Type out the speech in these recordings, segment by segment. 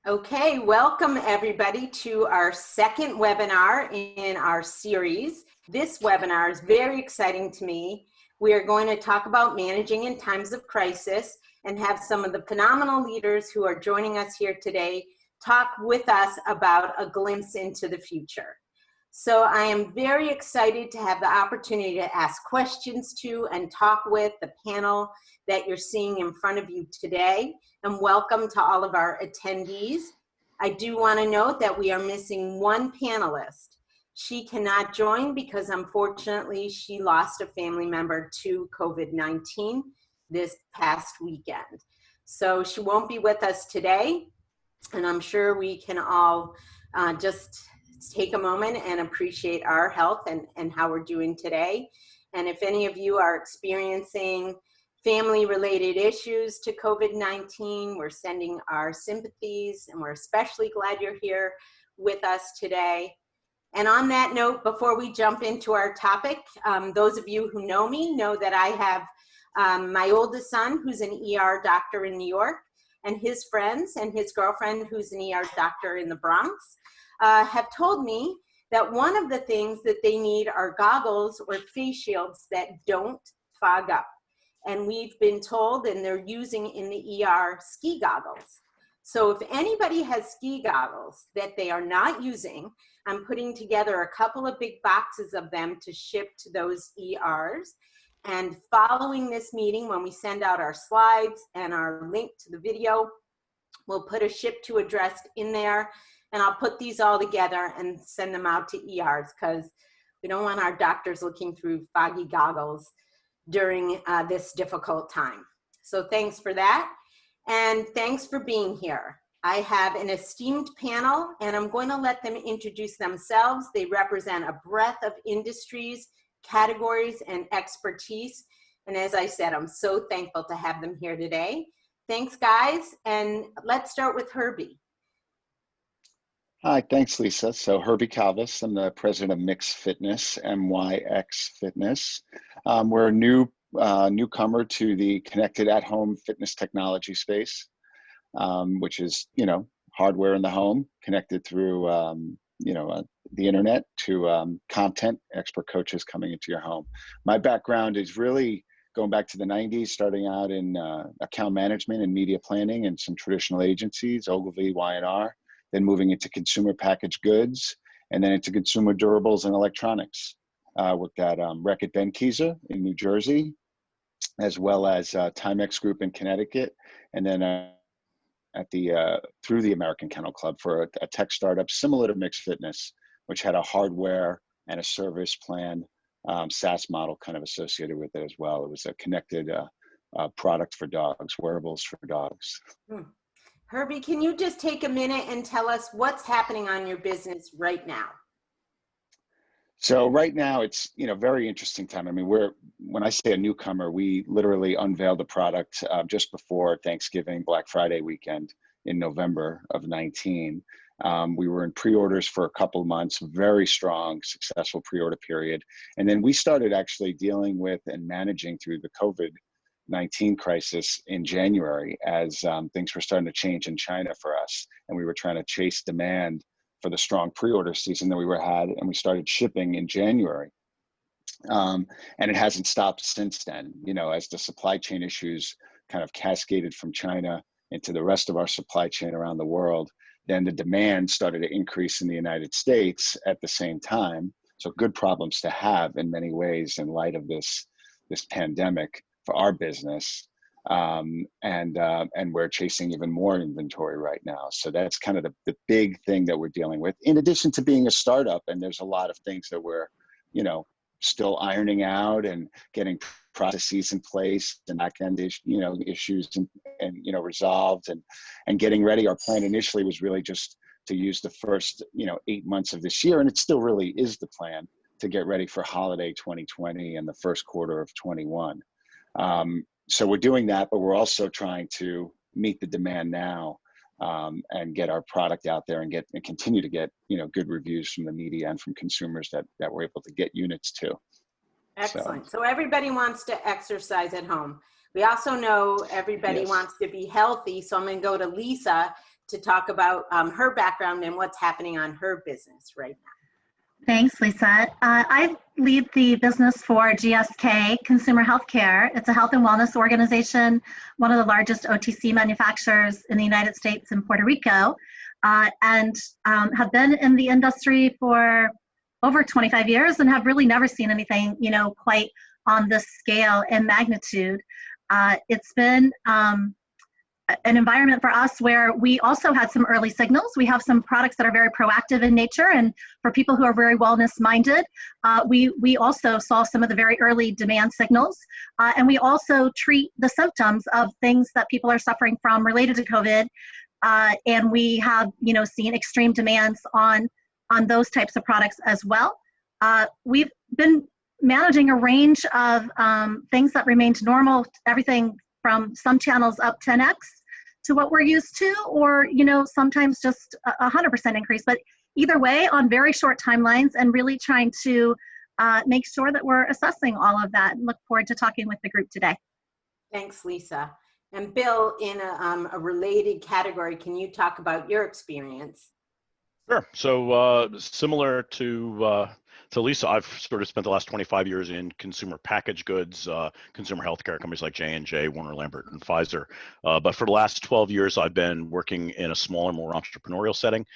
Okay, welcome everybody to our second webinar in our series. This webinar is very exciting to me. We are going to talk about managing in times of crisis and have some of the phenomenal leaders who are joining us here today talk with us about a glimpse into the future. So I am very excited to have the opportunity to ask questions to and talk with the panel that you're seeing in front of you today. And welcome to all of our attendees. I do want to note that we are missing one panelist. She cannot join because unfortunately she lost a family member to COVID-19 this past weekend. So she won't be with us today, and I'm sure we can all just take a moment and appreciate our health and how we're doing today. And if any of you are experiencing family-related issues to COVID-19, we're sending our sympathies, and we're especially glad you're here with us today. And on that note, before we jump into our topic, those of you who know me know that I have my oldest son, who's an ER doctor in New York, and his friends and his girlfriend, who's an ER doctor in the Bronx, have told me that one of the things that they need are goggles or face shields that don't fog up. And we've been told, and they're using in the ER, ski goggles. So if anybody has ski goggles that they are not using, I'm putting together a couple of big boxes of them to ship to those ERs. And following this meeting, when we send out our slides and our link to the video, we'll put a ship to address in there, and I'll put these all together and send them out to ERs because we don't want our doctors looking through foggy goggles during this difficult time. So thanks for that, and thanks for being here. I have an esteemed panel, and I'm going to let them introduce themselves. They represent a breadth of industries, categories, and expertise. And as I said, I'm so thankful to have them here today. Thanks, guys, and let's start with Herbie. Hi, thanks, Lisa. So Herbie Calvis, I'm the president of Mix Fitness, MYX Fitness. We're a newcomer to the connected at-home fitness technology space, which is, hardware in the home connected through, the internet to content, expert coaches coming into your home. My background is really going back to the 90s, starting out in account management and media planning and some traditional agencies, Ogilvy, Y&R. Then moving into consumer packaged goods, and then into consumer durables and electronics. Worked at Reckitt Benckiser in New Jersey, as well as Timex Group in Connecticut, and then through the American Kennel Club for a tech startup similar to Mix Fitness, which had a hardware and a service plan, SaaS model kind of associated with it as well. It was a connected product for dogs, wearables for dogs. Herbie, can you just take a minute and tell us what's happening on your business right now? So right now it's, very interesting time. I mean, when I say a newcomer, we literally unveiled the product just before Thanksgiving, Black Friday weekend in November of 19. We were in pre-orders for a couple of months, very strong, successful pre-order period. And then we started actually dealing with and managing through the COVID-19 crisis in January as things were starting to change in China for us. And we were trying to chase demand for the strong pre-order season that we had, and we started shipping in January. And it hasn't stopped since then, as the supply chain issues kind of cascaded from China into the rest of our supply chain around the world. Then the demand started to increase in the United States at the same time. So good problems to have in many ways in light of this pandemic for our business, and we're chasing even more inventory right now. So that's kind of the big thing that we're dealing with. In addition to being a startup, and there's a lot of things that we're, still ironing out and getting processes in place and back-end issues and resolved and getting ready. Our plan initially was really just to use the first 8 months of this year, and it still really is the plan to get ready for holiday 2020 and the first quarter of 21. So we're doing that, but we're also trying to meet the demand now and get our product out there and continue to get good reviews from the media and from consumers that we're able to get units to. Excellent. So everybody wants to exercise at home. We also know everybody wants to be healthy. So I'm going to go to Lisa to talk about her background and what's happening on her business right now. Thanks, Lisa. I lead the business for GSK Consumer Healthcare. It's a health and wellness organization, one of the largest OTC manufacturers in the United States and Puerto Rico, and have been in the industry for over 25 years and have really never seen anything, quite on this scale and magnitude. It's been an environment for us where we also had some early signals. We have some products that are very proactive in nature, and for people who are very wellness minded, we also saw some of the very early demand signals, and we also treat the symptoms of things that people are suffering from related to COVID, and we have seen extreme demands on those types of products as well. We've been managing a range of things that remained normal, everything from some channels up 10x to what we're used to, or sometimes just 100% increase. But either way, on very short timelines, and really trying to make sure that we're assessing all of that. And look forward to talking with the group today. Thanks, Lisa. And Bill, in a related category, can you talk about your experience? Sure. So similar to Lisa, I've sort of spent the last 25 years in consumer packaged goods, consumer healthcare companies like J&J, Warner Lambert, and Pfizer. But for the last 12 years, I've been working in a smaller, more entrepreneurial setting.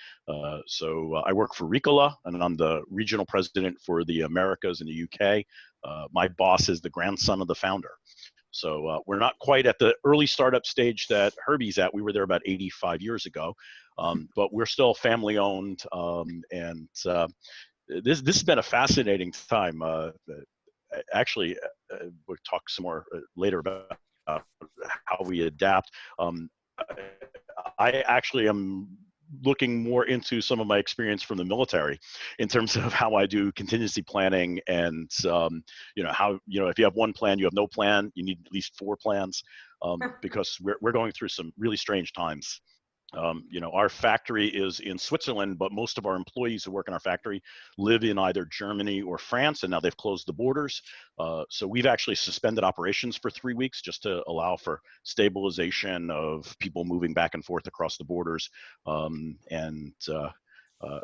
So I work for Ricola, and I'm the regional president for the Americas in the UK. My boss is the grandson of the founder. So we're not quite at the early startup stage that Herbie's at. We were there about 85 years ago, but we're still family owned. And this has been a fascinating time. Actually, we'll talk some more later about how we adapt. I actually am looking more into some of my experience from the military in terms of how I do contingency planning, and how if you have one plan, you have no plan. You need at least 4 plans, because we're going through some really strange times. Our factory is in Switzerland, but most of our employees who work in our factory live in either Germany or France, and now they've closed the borders. So we've actually suspended operations for 3 weeks just to allow for stabilization of people moving back and forth across the borders. At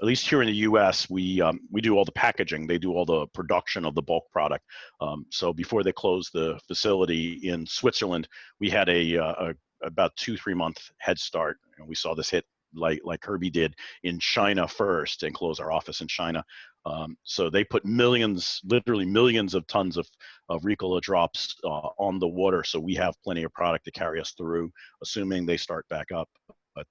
least here in the U.S., we do all the packaging. They do all the production of the bulk product. So before they closed the facility in Switzerland, we had about 2-3 month head start, and we saw this hit like Herbie did in China first, and close our office in China. So they put literally millions of tons of Ricola drops on the water. So we have plenty of product to carry us through, assuming they start back up. But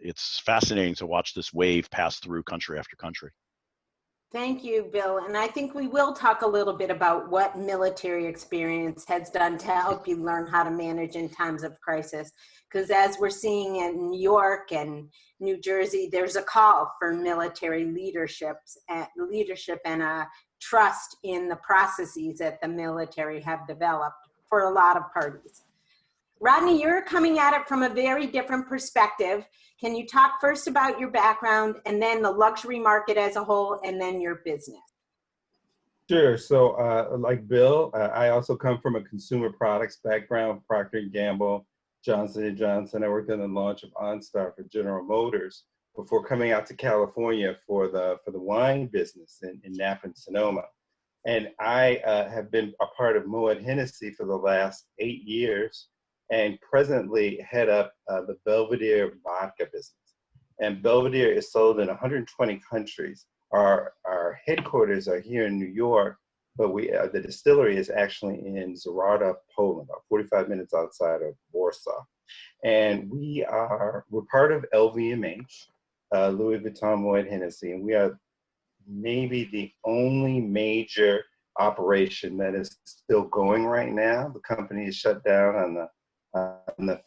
it's fascinating to watch this wave pass through country after country. Thank you, Bill. And I think we will talk a little bit about what military experience has done to help you learn how to manage in times of crisis. Because as we're seeing in New York and New Jersey, there's a call for military leadership and a trust in the processes that the military have developed for a lot of parties. Rodney, you're coming at it from a very different perspective. Can you talk first about your background, and then the luxury market as a whole, and then your business? Sure. So like Bill, I also come from a consumer products background, Procter & Gamble, Johnson & Johnson. I worked on the launch of OnStar for General Motors before coming out to California for the wine business in Napa and Sonoma. And I have been a part of Moet Hennessy for the last 8 years, and presently head up the Belvedere vodka business. And Belvedere is sold in 120 countries. Our headquarters are here in New York, but the distillery is actually in Zaragoza, Poland, about 45 minutes outside of Warsaw. And we're part of LVMH, Louis Vuitton Moet Hennessy, and we are maybe the only major operation that is still going right now. The company is shut down on the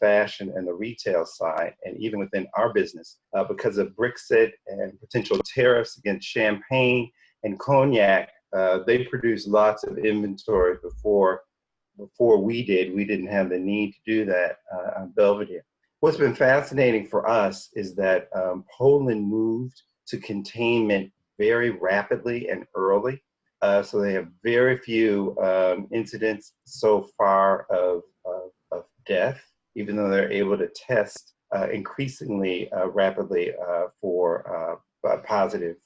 fashion and the retail side, and even within our business, because of Brexit and potential tariffs against champagne and cognac. They produced lots of inventory before we did. We didn't have the need to do that on Belvedere. What's been fascinating for us is that Poland moved to containment very rapidly and early. So they have very few incidents so far of death, even though they're able to test increasingly rapidly for positive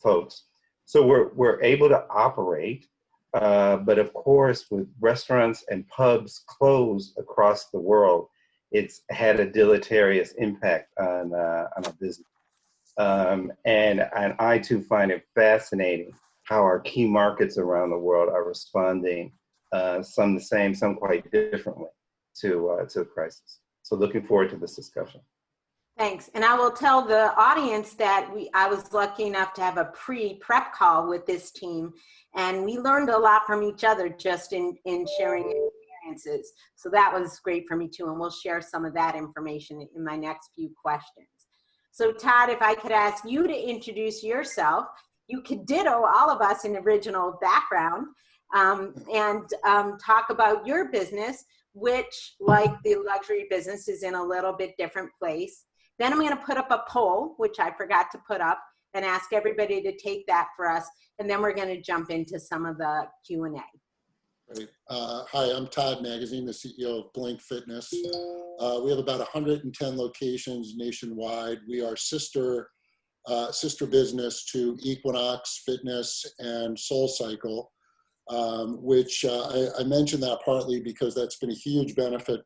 folks. So we're able to operate, but of course, with restaurants and pubs closed across the world, it's had a deleterious impact on our business. And I too find it fascinating how our key markets around the world are responding, some the same, some quite differently to the crisis. So looking forward to this discussion. Thanks. And I will tell the audience that I was lucky enough to have a pre-prep call with this team, and we learned a lot from each other just in sharing experiences. So that was great for me too, and we'll share some of that information in my next few questions. So Todd, if I could ask you to introduce yourself, you could ditto all of us in original background, and talk about your business, which, like the luxury business, is in a little bit different place. Then I'm going to put up a poll, which I forgot to put up, and ask everybody to take that for us. And then we're going to jump into some of the Q&A. Great. Hi, I'm Todd Magazine, the CEO of Blink Fitness. We have about 110 locations nationwide. We are sister business to Equinox Fitness and SoulCycle, which I mentioned that partly because that's been a huge benefit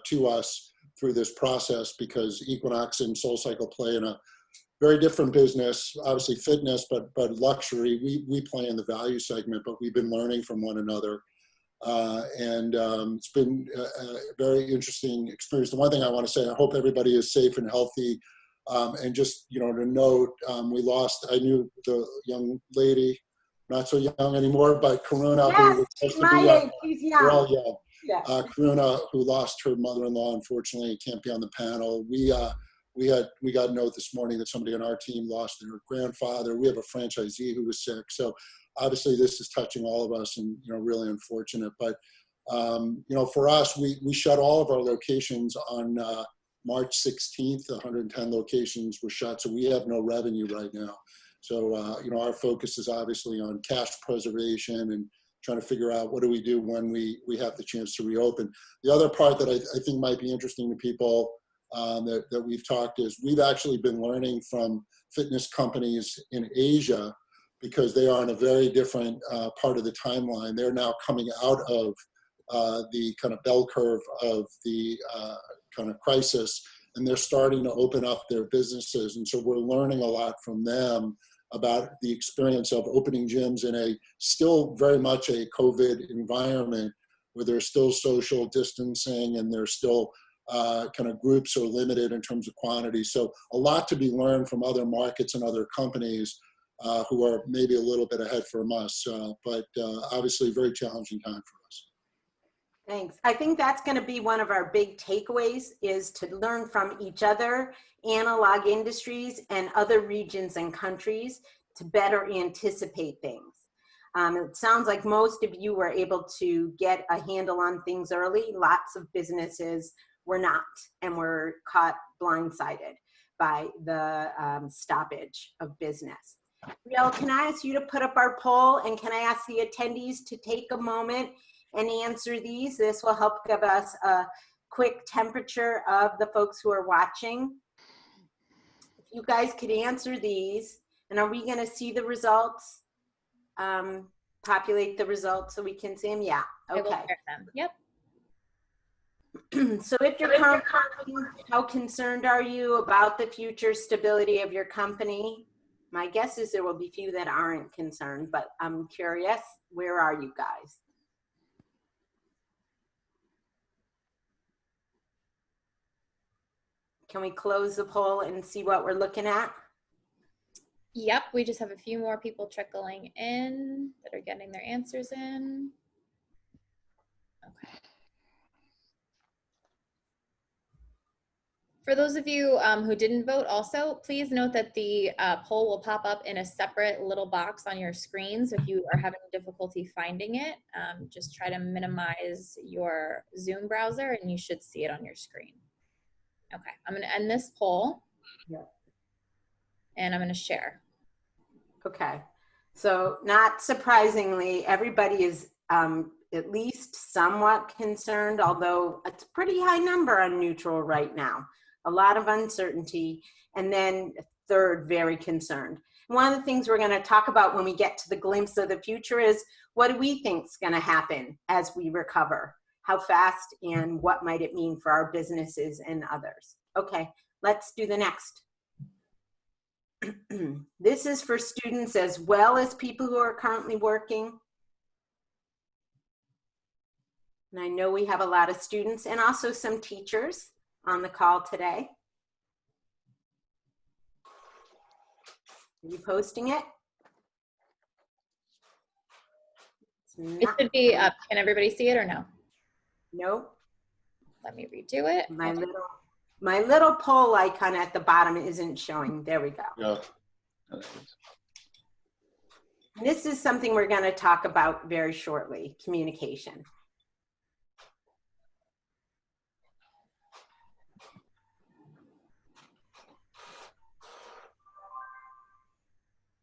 to us through this process, because Equinox and SoulCycle play in a very different business, obviously fitness, but luxury. We play in the value segment, but we've been learning from one another. And it's been a very interesting experience. The one thing I want to say, I hope everybody is safe and healthy. And just, to note, I knew the young lady, not so young anymore, but Karuna, yes, who was supposed to my be age, she's young. We're all young. Yeah. Karuna, who lost her mother-in-law, unfortunately, can't be on the panel. We got a note this morning that somebody on our team lost their grandfather. We have a franchisee who was sick. So obviously this is touching all of us, and, really unfortunate. But, for us, we shut all of our locations on March 16th. 110 locations were shut. So we have no revenue right now. So, our focus is obviously on cash preservation and trying to figure out what do we do when we have the chance to reopen. The other part that I think might be interesting to people that we've talked is we've actually been learning from fitness companies in Asia, because they are in a very different part of the timeline. They're now coming out of the kind of bell curve of the kind of crisis, and they're starting to open up their businesses. And so we're learning a lot from them about the experience of opening gyms in a still very much a COVID environment, where there's still social distancing and there's still kind of groups are limited in terms of quantity. So a lot to be learned from other markets and other companies who are maybe a little bit ahead from us, but obviously a very challenging time for us. Thanks. I think that's going to be one of our big takeaways, is to learn from each other, analog industries, and other regions and countries to better anticipate things. It sounds like most of you were able to get a handle on things early. Lots of businesses were not, and were caught blindsided by the stoppage of business. Riel, can I ask you to put up our poll, and can I ask the attendees to take a moment and answer these? This will help give us a quick temperature of the folks who are watching. If you guys could answer these, and are we going to see the results? Populate the results so we can see them? Yeah, okay. Yep. So if you're currently, how concerned are you about the future stability of your company? My guess is there will be few that aren't concerned, but I'm curious, where are you guys? Can we close the poll and see what we're looking at? Yep, we just have a few more people trickling in that are getting their answers in. Okay. For those of you who didn't vote also, please note that the poll will pop up in a separate little box on your screen. So if you are having difficulty finding it, just try to minimize your Zoom browser and you should see it on your screen. Okay, I'm gonna end this poll. Yeah. And I'm gonna share. Okay, so not surprisingly, everybody is at least somewhat concerned, although it's a pretty high number on neutral right now. a lot of uncertainty, and then third, very concerned. One of the things we're going to talk about when we get to the glimpse of the future is, what do we think is going to happen as we recover? How fast, and what might it mean for our businesses and others? Okay, let's do the next. This is for students as well as people who are currently working. And I know we have a lot of students and also some teachers on the call today. Are you posting it? It should be up. Can everybody see it or no? Nope. Let me redo it. My little poll icon at the bottom isn't showing. There we go. Yeah. This is something we're going to talk about very shortly, communication.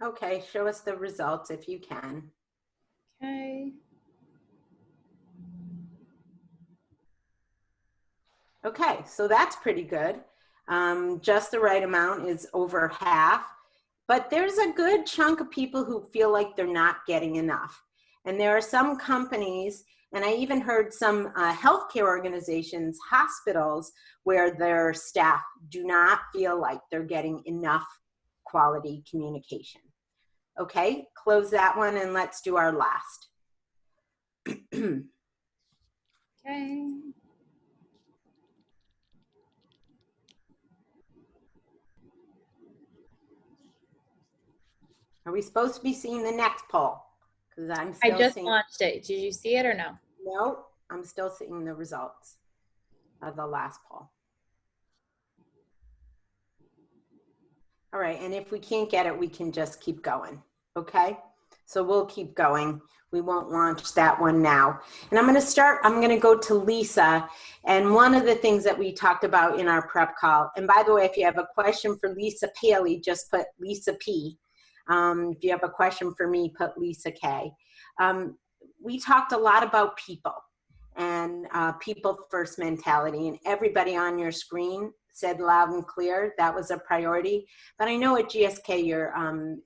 Okay, show us the results if you can. Okay. Okay, so that's pretty good. Just the right amount is over half, but there's a good chunk of people who feel like they're not getting enough. And there are some companies, and I even heard some healthcare organizations, hospitals, where their staff do not feel like they're getting enough quality communication. Okay, close that one and let's do our last. Okay. Are we supposed to be seeing the next poll? Because I'm I still just seeing. launched it. Did you see it or no? No, I'm still seeing the results of the last poll. All right, and if we can't get it, we can just keep going, okay? So we'll keep going. We won't launch that one now. And I'm gonna go to Lisa. And one of the things that we talked about in our prep call, and by the way, if you have a question for Lisa Paley, just put Lisa P. If you have a question for me, put Lisa K. We talked a lot about people and people first mentality, and everybody on your screen said loud and clear that was a priority. But I know at GSK you're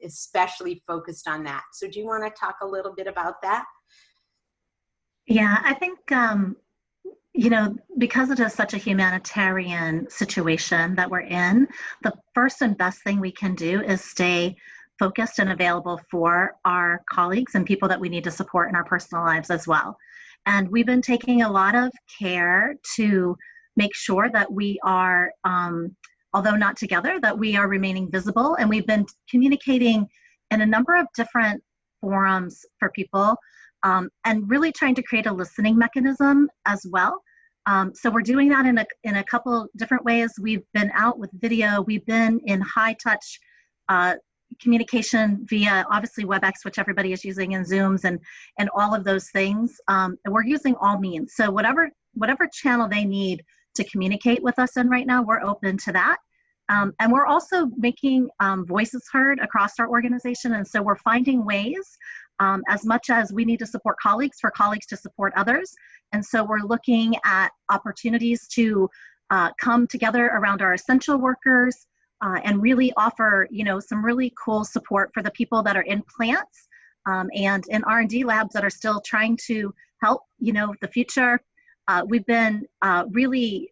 especially focused on that. So do you want to talk a little bit about that? Yeah, I think, you know, because it is such a humanitarian situation that we're in, the first and best thing we can do is stay focused and available for our colleagues and people that we need to support in our personal lives as well. And we've been taking a lot of care to make sure that we are, although not together, that we are remaining visible. And we've been communicating in a number of different forums for people, and really trying to create a listening mechanism as well. So we're doing that in a couple different ways. We've been out with video. We've been in high touch communication via obviously WebEx, which everybody is using, and Zooms and all of those things. And we're using all means. So whatever channel they need to communicate with us in right now, we're open to that. And we're also making voices heard across our organization. And so we're finding ways, as much as we need to support colleagues, for colleagues to support others. And so we're looking at opportunities to come together around our essential workers, and really offer, you know, some really cool support for the people that are in plants and in R&D labs that are still trying to help, you know, the future. We've been really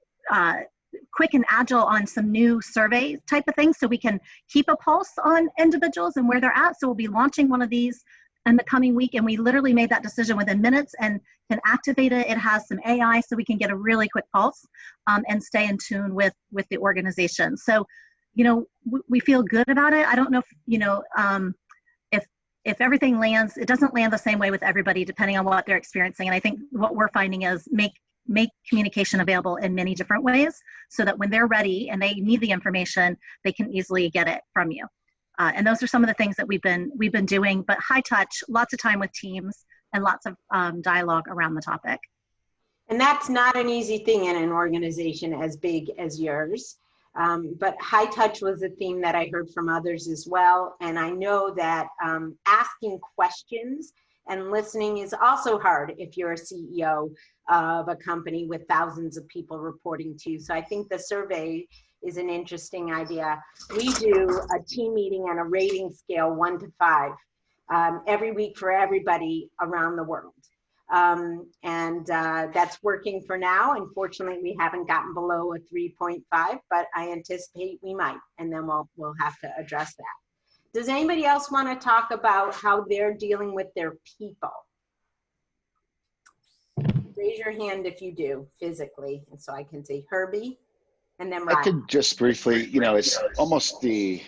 quick and agile on some new survey type of things, so we can keep a pulse on individuals and where they're at. So we'll be launching one of these in the coming week, and we literally made that decision within minutes and can activate it. It has some AI, so we can get a really quick pulse and stay in tune with the organization. So, you know, we feel good about it. I don't know if, you know, if everything lands, it doesn't land the same way with everybody depending on what they're experiencing. And I think what we're finding is make communication available in many different ways so that when they're ready and they need the information, they can easily get it from you. And those are some of the things that we've been doing, but high touch, lots of time with teams and lots of dialogue around the topic. And that's not an easy thing in an organization as big as yours. But high touch was a theme that I heard from others as well. And I know that asking questions And listening is also hard if you're a CEO of a company with thousands of people reporting to you. So I think the survey is an interesting idea. We do a team meeting on a rating scale 1 to 5 every week for everybody around the world. That's working for now. Unfortunately, we haven't gotten below a 3.5, but I anticipate we might, and then we'll have to address that. Does anybody else want to talk about how they're dealing with their people? Raise your hand if you do physically, and so I can say Herbie, and then Ryan. I could just briefly, it's almost the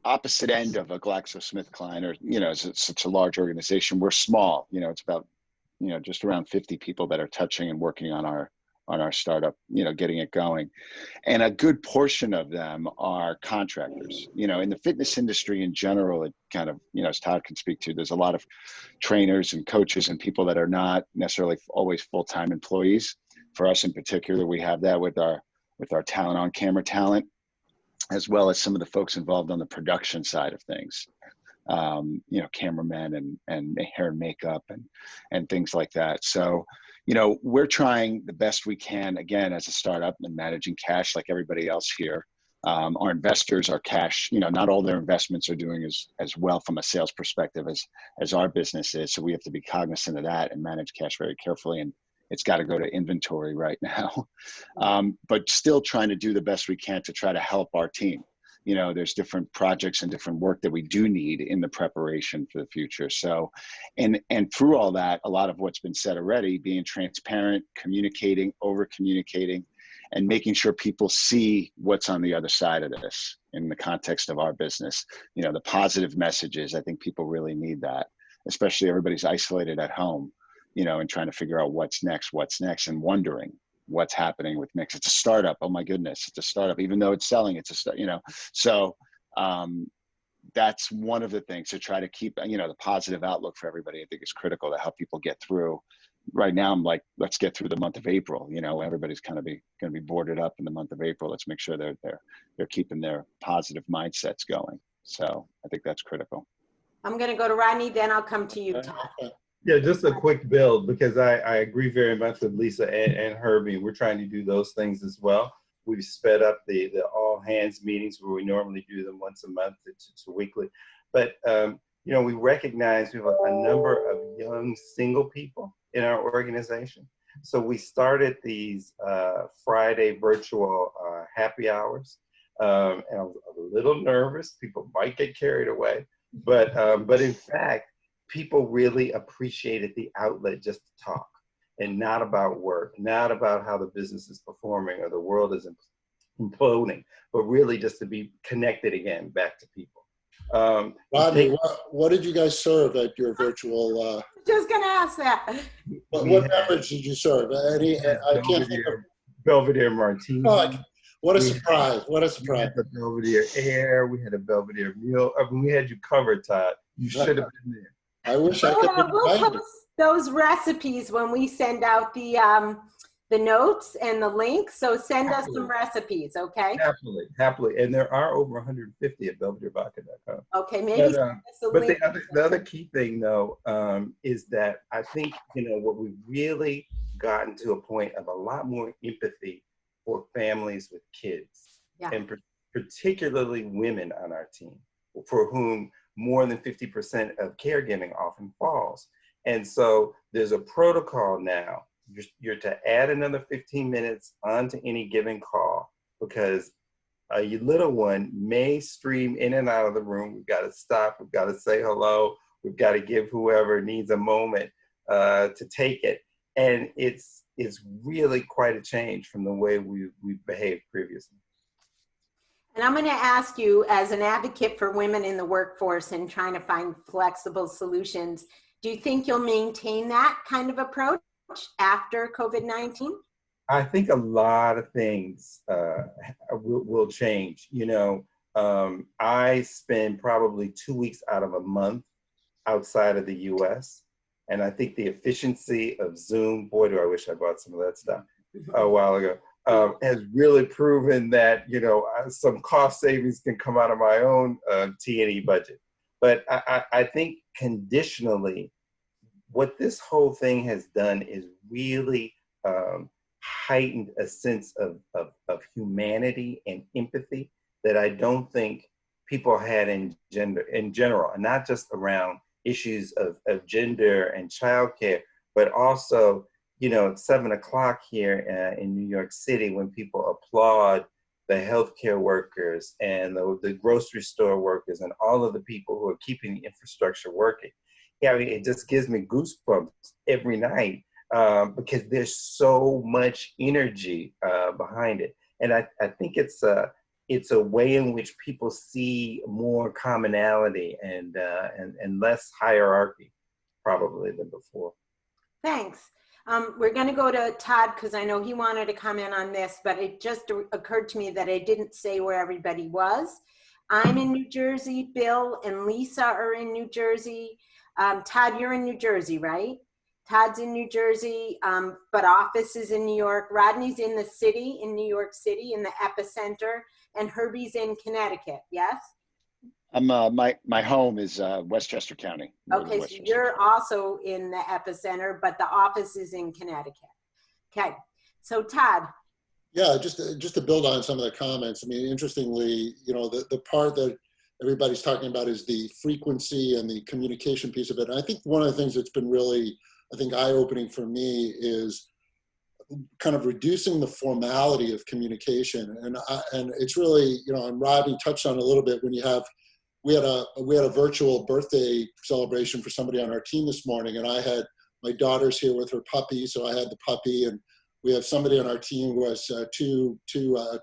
opposite end of a GlaxoSmithKline, or it's such a large organization. We're small. It's about just around 50 people that are touching and working on our startup, getting it going. And a good portion of them are contractors. In the fitness industry in general, it kind of, as Todd can speak to, there's a lot of trainers and coaches and people that are not necessarily always full-time employees. For us in particular, we have that with our talent, on camera talent, as well as some of the folks involved on the production side of things. Cameramen and hair and makeup and things like that. So, we're trying the best we can, again, as a startup, and managing cash like everybody else here. Our investors, our cash, not all their investments are doing as well from a sales perspective as our business is. So we have to be cognizant of that and manage cash very carefully. And it's got to go to inventory right now. But still trying to do the best we can to try to help our team. There's different projects and different work that we do need in the preparation for the future. So, and through all that, a lot of what's been said already, being transparent, communicating, over communicating, and making sure people see what's on the other side of this in the context of our business. The positive messages, I think people really need that, especially everybody's isolated at home, and trying to figure out what's next, and wondering what's happening with next. It's a startup. Oh my goodness, it's a startup. Even though it's selling, it's a start. So that's one of the things to try to keep. The positive outlook for everybody, I think, is critical to help people get through. Right now, I'm like, let's get through the month of April. Everybody's kind of going to be boarded up in the month of April. Let's make sure they're keeping their positive mindsets going. So I think that's critical. I'm going to go to Rodney, then I'll come to you, Todd. Yeah, just a quick build, because I agree very much with Lisa and Herbie. We're trying to do those things as well. We've sped up the all hands meetings where we normally do them once a month to weekly. But, we recognize we have a number of young single people in our organization. So we started these Friday virtual happy hours. And I was a little nervous. People might get carried away. But in fact, people really appreciated the outlet just to talk, and not about work, not about how the business is performing or the world is imploding, but really just to be connected again back to people. Rodney, what did you guys serve at your virtual? Just gonna ask that. What beverage did you serve? I can't think of. Belvedere martini. Oh, what a surprise! What a surprise! We had the Belvedere air. We had a Belvedere meal. We had you covered, Todd. You should have been there. I wish I could have We'll invited. post those recipes when we send out the notes and the links. So send us some recipes, okay? Happily. And there are over 150 at belvederevodka.com. Okay, maybe send us a link. The other key thing, though, is that I think, what we've really gotten to a point of a lot more empathy for families with kids, and particularly women on our team, for whom more than 50% of caregiving often falls. And so there's a protocol now. You're to add another 15 minutes onto any given call, because a little one may stream in and out of the room. We've got to stop. We've got to say hello. We've got to give whoever needs a moment to take it. And it's really quite a change from the way we've behaved previously. And I'm going to ask you, as an advocate for women in the workforce and trying to find flexible solutions, do you think you'll maintain that kind of approach after COVID-19? I think a lot of things will change. I spend probably 2 weeks out of a month outside of the US. And I think the efficiency of Zoom, boy, do I wish I bought some of that stuff a while ago, has really proven that, some cost savings can come out of my own T&E budget. But I think conditionally, what this whole thing has done is really heightened a sense of humanity and empathy that I don't think people had in general, and not just around issues of gender and childcare, but also, you know, at 7 o'clock here in New York City, when people applaud the healthcare workers and the grocery store workers and all of the people who are keeping the infrastructure working. Yeah, I mean, it just gives me goosebumps every night because there's so much energy behind it. And I think it's a way in which people see more commonality and less hierarchy probably than before. Thanks. We're going to go to Todd because I know he wanted to comment on this, but it just occurred to me that I didn't say where everybody was. I'm in New Jersey. Bill and Lisa are in New Jersey. Todd, you're in New Jersey, right? Todd's in New Jersey, but office is in New York. Rodney's in the city, in New York City, in the epicenter, and Herbie's in Connecticut, yes? I'm my home is Westchester County. Okay, so you're also in the epicenter, but the office is in Connecticut. Okay, so Todd. Yeah, just to build on some of the comments. I mean, interestingly, you know, the part that everybody's talking about is the frequency and the communication piece of it. And I think one of the things that's been really, I think, eye-opening for me is kind of reducing the formality of communication. And it's really, you know, and Rodney touched on it a little bit when you have. We had a virtual birthday celebration for somebody on our team this morning, and I had my daughter's here with her puppy, so I had the puppy, and we have somebody on our team who has two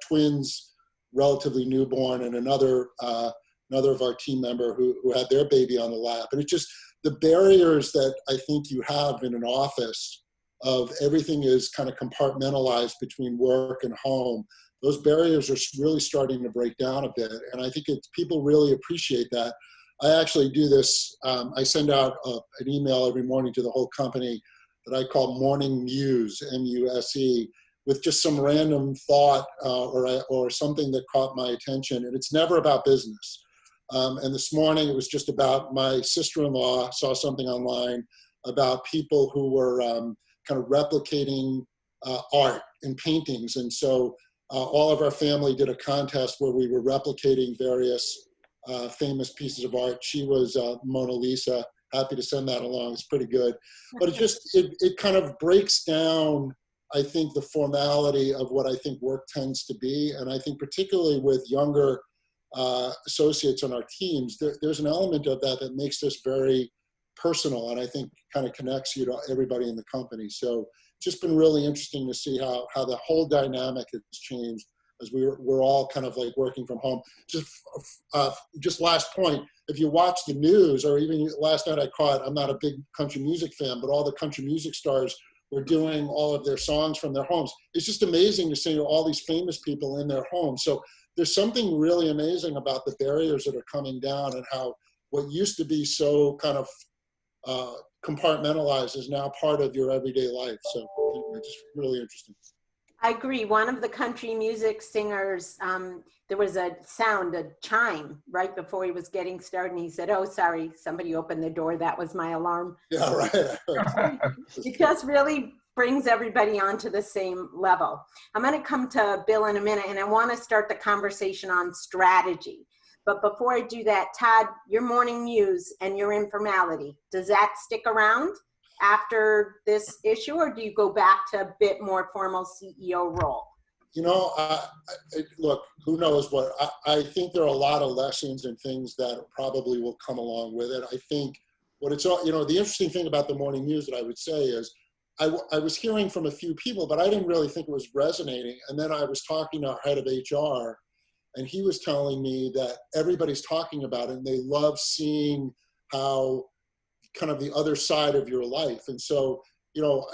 twins, relatively newborn, and another of our team member who had their baby on the lap. And it's just the barriers that I think you have in an office of everything is kind of compartmentalized between work and home. Those barriers are really starting to break down a bit. And I think people really appreciate that. I actually do this, I send out an email every morning to the whole company that I call Morning Muse, M-U-S-E, with just some random thought or something that caught my attention. And it's never about business. And this morning it was just about my sister-in-law saw something online about people who were kind of replicating art and paintings. And so all of our family did a contest where we were replicating various famous pieces of art. She was Mona Lisa. Happy to send that along. It's pretty good. But it kind of breaks down, I think, the formality of what I think work tends to be. And I think particularly with younger associates on our teams, there's an element of that that makes this very personal, and I think kind of connects you to everybody in the company. So it's just been really interesting to see how the whole dynamic has changed as we're all kind of like working from home. Just last point, if you watch the news, or even last night I caught, I'm not a big country music fan, but all the country music stars were doing all of their songs from their homes. It's just amazing to see all these famous people in their homes. So there's something really amazing about the barriers that are coming down, and how what used to be so kind of compartmentalized is now part of your everyday life. So it's just really interesting. I agree. One of the country music singers, there was a chime right before he was getting started, and he said, "Oh, sorry, somebody opened the door. That was my alarm." Yeah, right. It just really brings everybody onto the same level. I'm going to come to Bill in a minute, and I want to start the conversation on strategy. But before I do that, Todd, your morning muse and your informality, does that stick around after this issue, or do you go back to a bit more formal CEO role? You know, look, who knows what, I think there are a lot of lessons and things that probably will come along with it. I think what it's all, you know, the interesting thing about the morning news that I would say is I was hearing from a few people, but I didn't really think it was resonating. And then I was talking to our head of HR, and he was telling me that everybody's talking about it and they love seeing how kind of the other side of your life. And so, you know,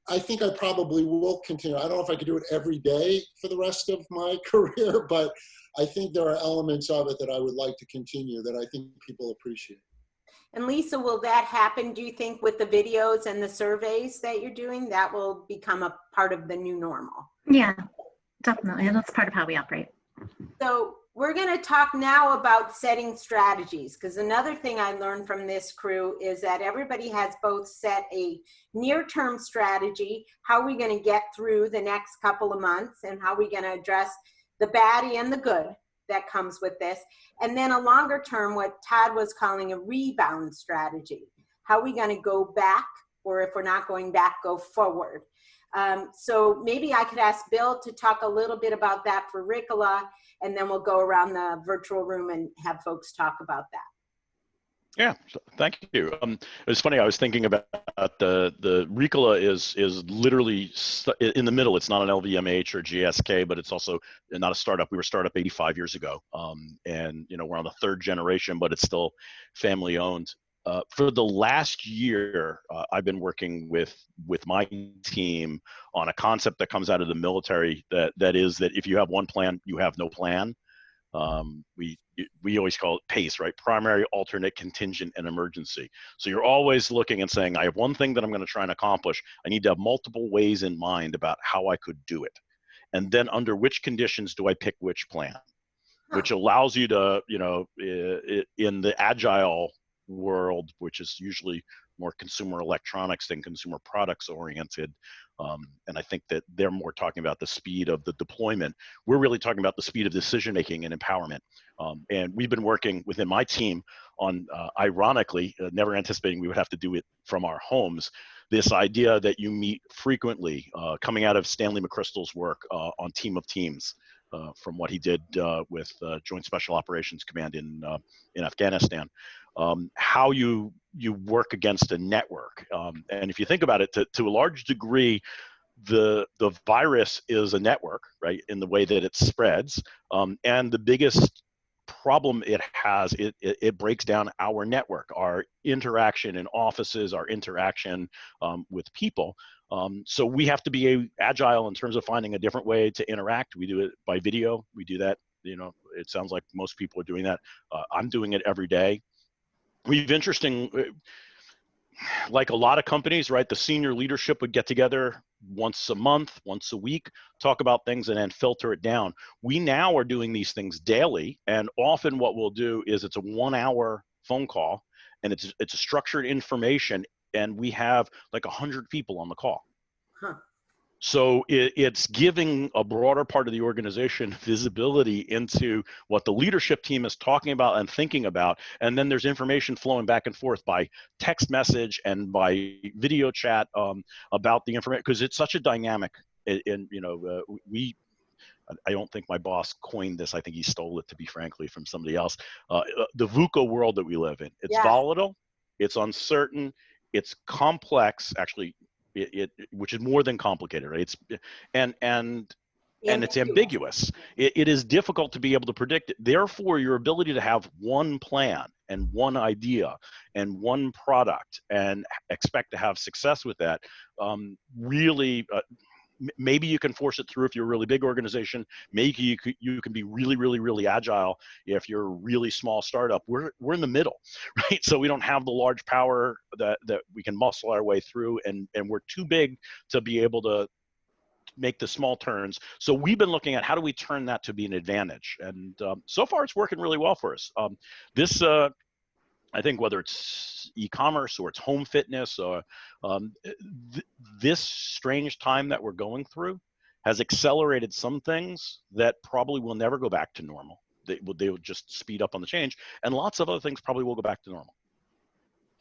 I think I probably will continue. I don't know if I could do it every day for the rest of my career, but I think there are elements of it that I would like to continue that I think people appreciate. And Lisa, will that happen, do you think, with the videos and the surveys that you're doing? That will become a part of the new normal? Yeah, definitely. And that's part of how we operate. So we're going to talk now about setting strategies, because another thing I learned from this crew is that everybody has both set a near-term strategy, how are we going to get through the next couple of months, and how are we going to address the baddie and the good that comes with this, and then a longer term, what Todd was calling a rebound strategy. How are we going to go back, or if we're not going back, go forward? So maybe I could ask Bill to talk a little bit about that for Ricola, and then we'll go around the virtual room and have folks talk about that. Yeah, thank you. It was funny. I was thinking about the Ricola is literally in the middle. It's not an LVMH or GSK, but it's also not a startup. We were startup 85 years ago, and we're on the third generation, but it's still family owned. For the last year, I've been working with my team on a concept that comes out of the military that is that if you have one plan, you have no plan. We always call it PACE, right? Primary, alternate, contingent, and emergency. So you're always looking and saying, I have one thing that I'm going to try and accomplish. I need to have multiple ways in mind about how I could do it. And then under which conditions do I pick which plan? Which allows you to, in the agile world, which is usually more consumer electronics than consumer products oriented. And I think that they're more talking about the speed of the deployment. We're really talking about the speed of decision-making and empowerment. And we've been working within my team on, ironically, never anticipating we would have to do it from our homes, this idea that you meet frequently, coming out of Stanley McChrystal's work on Team of Teams, from what he did with Joint Special Operations Command in Afghanistan. How you work against a network. And if you think about it, to a large degree, the virus is a network, right, in the way that it spreads. And the biggest problem it has, it breaks down our network, our interaction in offices, our interaction with people. So we have to be agile in terms of finding a different way to interact. We do it by video. We do that, it sounds like most people are doing that. I'm doing it every day. We've like a lot of companies, right? The senior leadership would get together once a month, once a week, talk about things and then filter it down. We now are doing these things daily. And often what we'll do is it's a 1 hour phone call and it's a structured information. And we have like 100 people on the call. Huh. So it's giving a broader part of the organization visibility into what the leadership team is talking about and thinking about. And then there's information flowing back and forth by text message and by video chat about the information, because it's such a dynamic, I don't think my boss coined this. I think he stole it, to be frankly, from somebody else. The VUCA world that we live in. It's volatile, it's uncertain, it's complex, actually. Which is more than complicated, right? It's and it's ambiguous. It is difficult to be able to predict it. Therefore, your ability to have one plan and one idea and one product and expect to have success with that really. Maybe you can force it through if you're a really big organization. Maybe you can be really, really, really agile if you're a really small startup. We're in the middle, right? So we don't have the large power that we can muscle our way through, and we're too big to be able to make the small turns. So we've been looking at how do we turn that to be an advantage, and so far it's working really well for us. I think whether it's e-commerce or it's home fitness, or this strange time that we're going through has accelerated some things that probably will never go back to normal. They will just speed up on the change, and lots of other things probably will go back to normal.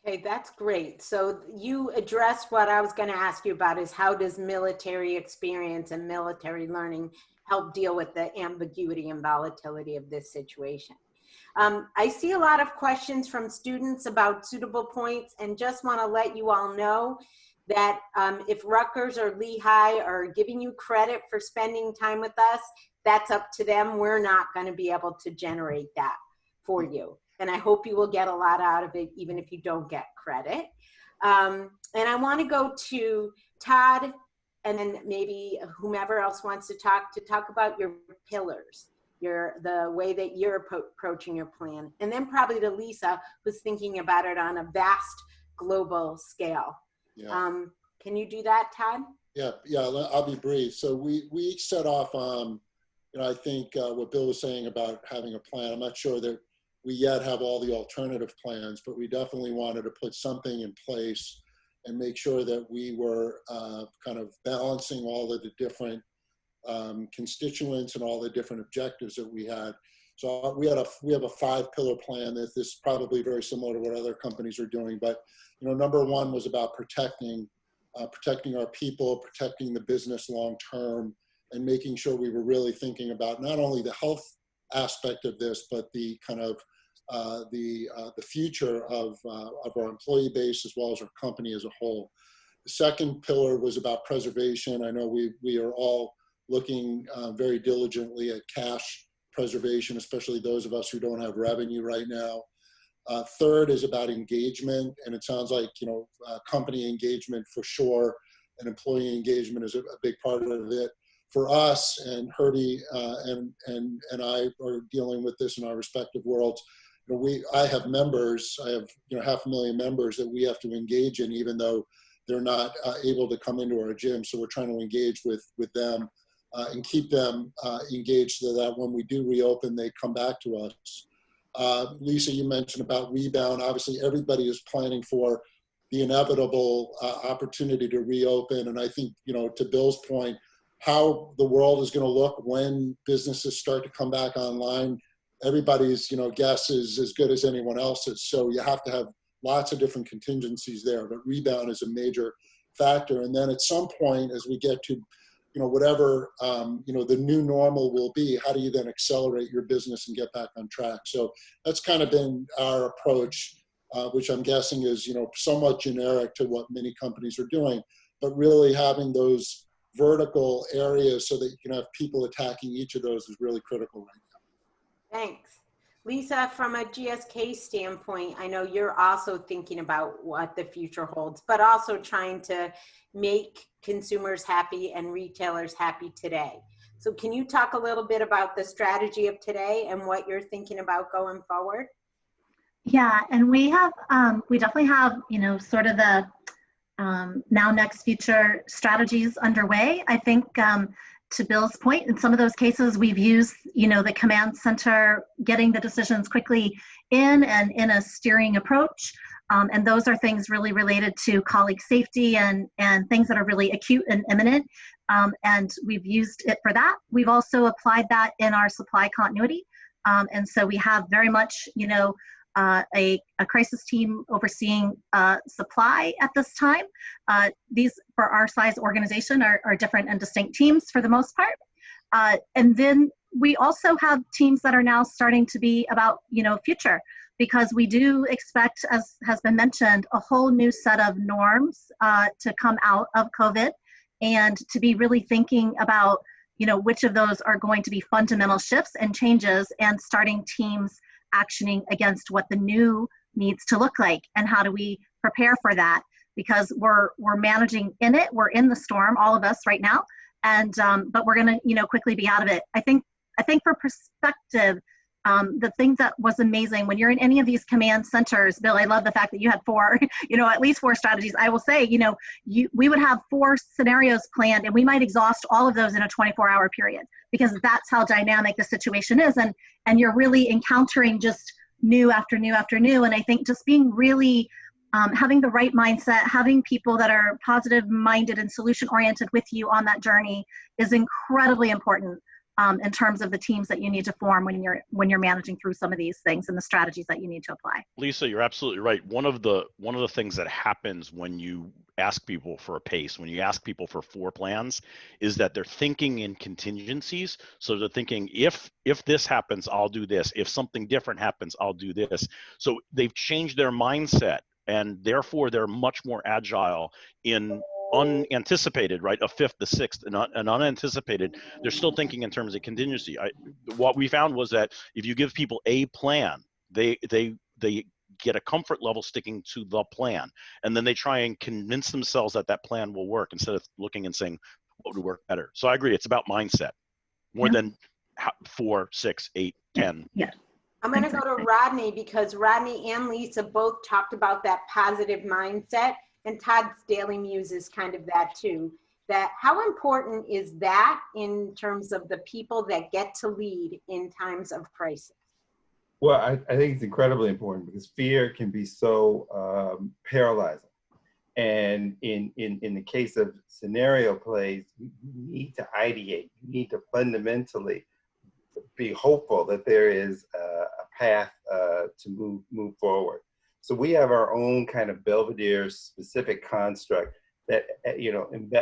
Okay, that's great. So you addressed what I was going to ask you about, is how does military experience and military learning help deal with the ambiguity and volatility of this situation? I see a lot of questions from students about suitable points, and just want to let you all know that if Rutgers or Lehigh are giving you credit for spending time with us, that's up to them. We're not going to be able to generate that for you. And I hope you will get a lot out of it, even if you don't get credit. And I want to go to Todd, and then maybe whomever else wants to talk about your pillars. The way that you're approaching your plan, and then probably to Lisa, who's thinking about it on a vast global scale. Yeah. Can you do that, Todd? Yeah, I'll be brief. So we each set off I think what Bill was saying about having a plan, I'm not sure that we yet have all the alternative plans, but we definitely wanted to put something in place and make sure that we were kind of balancing all of the different constituents and all the different objectives that we had. So we have a 5-pillar plan that is probably very similar to what other companies are doing. But number one was about protecting our people, protecting the business long term, and making sure we were really thinking about not only the health aspect of this, but the kind of the future of our employee base as well as our company as a whole. The second pillar was about preservation. I know we are all looking very diligently at cash preservation, especially those of us who don't have revenue right now. Third is about engagement, and it sounds like company engagement for sure, and employee engagement is a big part of it. For us, and Herbie and I are dealing with this in our respective worlds. I have members. I have 500,000 members that we have to engage in, even though they're not able to come into our gym. So we're trying to engage with them and keep them engaged so that when we do reopen, they come back to us. Lisa, you mentioned about rebound. Obviously, everybody is planning for the inevitable opportunity to reopen. And I think, to Bill's point, how the world is going to look when businesses start to come back online, everybody's, guess is as good as anyone else's. So you have to have lots of different contingencies there, but rebound is a major factor. And then at some point, as we get to, whatever, the new normal will be, how do you then accelerate your business and get back on track? So that's kind of been our approach, which I'm guessing is, somewhat generic to what many companies are doing, but really having those vertical areas so that you can have people attacking each of those is really critical right now. Thanks. Lisa, from a GSK standpoint, I know you're also thinking about what the future holds, but also trying to make consumers happy and retailers happy today. So can you talk a little bit about the strategy of today and what you're thinking about going forward? Yeah, and we definitely have, sort of the now, next, future strategies underway. I think to Bill's point, in some of those cases, we've used, the command center, getting the decisions quickly in and in a steering approach. And those are things really related to colleague safety and things that are really acute and imminent. And we've used it for that. We've also applied that in our supply continuity. And so we have very much, a crisis team overseeing supply at this time. These, for our size organization, are different and distinct teams for the most part. And then we also have teams that are now starting to be about, future, because we do expect, as has been mentioned, a whole new set of norms to come out of COVID, and to be really thinking about, which of those are going to be fundamental shifts and changes, and starting teams actioning against what the new needs to look like, and how do we prepare for that, because we're managing in it. We're in the storm, all of us right now, and but we're going to quickly be out of it. I think for perspective, the thing that was amazing when you're in any of these command centers, Bill, I love the fact that you had 4, at least 4 strategies. I will say, we would have 4 scenarios planned, and we might exhaust all of those in a 24-hour period, because that's how dynamic the situation is. And you're really encountering just new after new after new. And I think just being really, having the right mindset, having people that are positive minded and solution oriented with you on that journey is incredibly important. In terms of the teams that you need to form when you're managing through some of these things and the strategies that you need to apply. Lisa, you're absolutely right. One of the things that happens when you ask people for a pace, when you ask people for 4 plans, is that they're thinking in contingencies. So they're thinking, if this happens, I'll do this. If something different happens, I'll do this. So they've changed their mindset, and therefore they're much more agile in unanticipated, right? A 5th, the 6th, and unanticipated. They're still thinking in terms of contingency. What we found was that if you give people a plan, they get a comfort level sticking to the plan, and then they try and convince themselves that that plan will work instead of looking and saying what would work better. So I agree, it's about mindset more than 4, 6, 8, 10. Yeah. I'm going to go to Rodney, because Rodney and Lisa both talked about that positive mindset. And Todd's Daily Muse is kind of that too. that how important is that in terms of the people that get to lead in times of crisis? Well, I think it's incredibly important because fear can be so paralyzing. And in the case of scenario plays, you need to ideate. You need to fundamentally be hopeful that there is a path to move forward. So we have our own kind of Belvedere specific construct that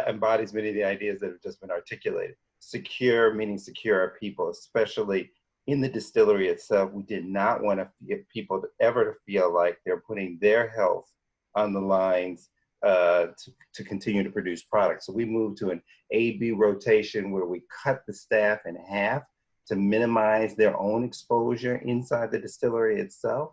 embodies many of the ideas that have just been articulated. Secure, meaning secure our people, especially in the distillery itself. We did not want to get people to feel like they're putting their health on the lines to continue to produce products. So we moved to an A-B rotation where we cut the staff in half to minimize their own exposure inside the distillery itself.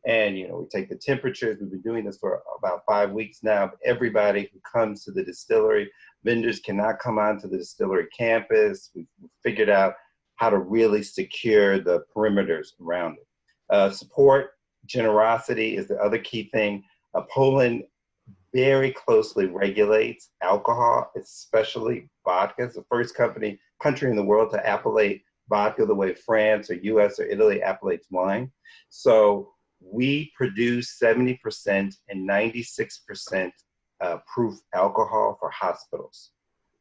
And, we take the temperatures. We've been doing this for about 5 weeks now. Everybody who comes to the distillery, vendors cannot come onto the distillery campus. We've figured out how to really secure the perimeters around it. Support, generosity is the other key thing. Poland very closely regulates alcohol, especially vodka. It's the first country in the world to appellate vodka the way France or US or Italy appellates wine. So we produce 70% and 96% proof alcohol for hospitals.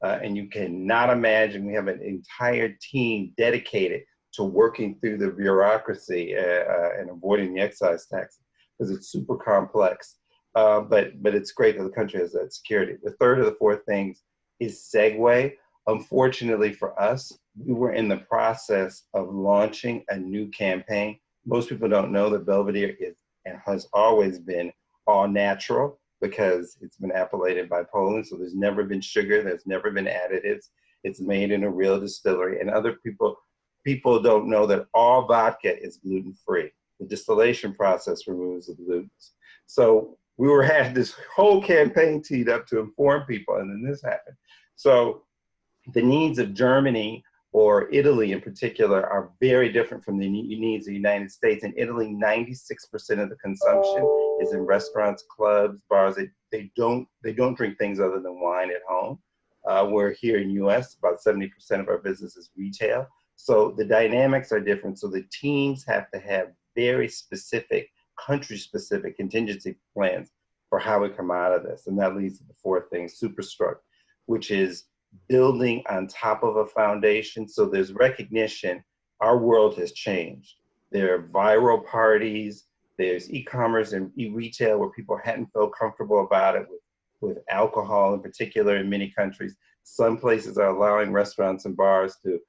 And you cannot imagine, we have an entire team dedicated to working through the bureaucracy and avoiding the excise tax because it's super complex. But it's great that the country has that security. The third of the four things is segue. Unfortunately for us, we were in the process of launching a new campaign. Most people don't know that Belvedere is and has always been all natural because it's been appellated by Poland. So there's never been sugar, there's never been additives. It's made in a real distillery. And other people don't know that all vodka is gluten-free. The distillation process removes the gluten. So we had this whole campaign teed up to inform people, and then this happened. So the needs of Germany or Italy in particular are very different from the needs of the United States. In Italy, 96% of the consumption is in restaurants, clubs, bars. They don't drink things other than wine at home. Where here in US, about 70% of our business is retail. So the dynamics are different. So the teams have to have very specific, country-specific contingency plans for how we come out of this. And that leads to the fourth thing, Superstruct, which is building on top of a foundation. So there's recognition our world has changed. There are viral parties, there's e-commerce and e-retail where people hadn't felt comfortable about it with alcohol in particular in many countries. Some places are allowing restaurants and bars to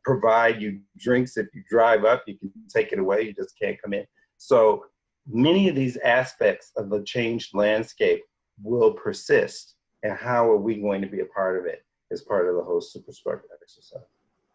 provide you drinks. If you drive up, you can take it away, you just can't come in. So many of these aspects of the changed landscape will persist. And how are we going to be a part of it as part of the whole Superstruct exercise?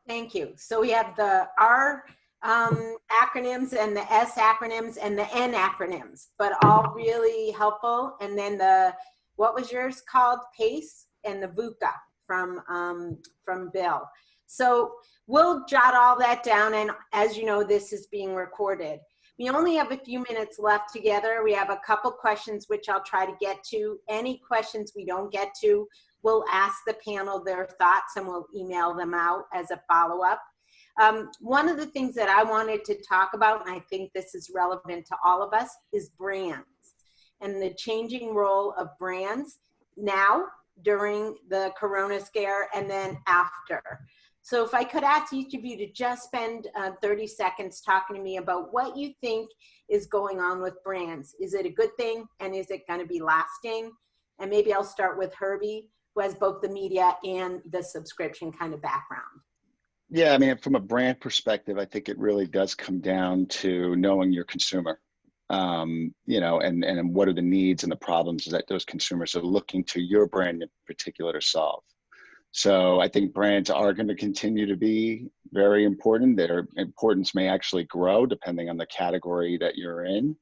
Thank you. So we have the R acronyms and the S acronyms and the N acronyms, but all really helpful. And then what was yours called? PACE and the VUCA from Bill. So we'll jot all that down. And as you know, this is being recorded. We only have a few minutes left together. We have a couple questions which I'll try to get to. Any questions we don't get to, we'll ask the panel their thoughts and we'll email them out as a follow-up. One of the things that I wanted to talk about, and I think this is relevant to all of us, is brands and the changing role of brands now during the Corona scare and then after. So if I could ask each of you to just spend 30 seconds talking to me about what you think is going on with brands. Is it a good thing and is it going to be lasting? And maybe I'll start with Herbie, who has both the media and the subscription kind of background. Yeah, I mean, from a brand perspective, I think it really does come down to knowing your consumer, and what are the needs and the problems that those consumers are looking to your brand in particular to solve. So I think brands are going to continue to be very important. Their importance may actually grow depending on the category that you're in.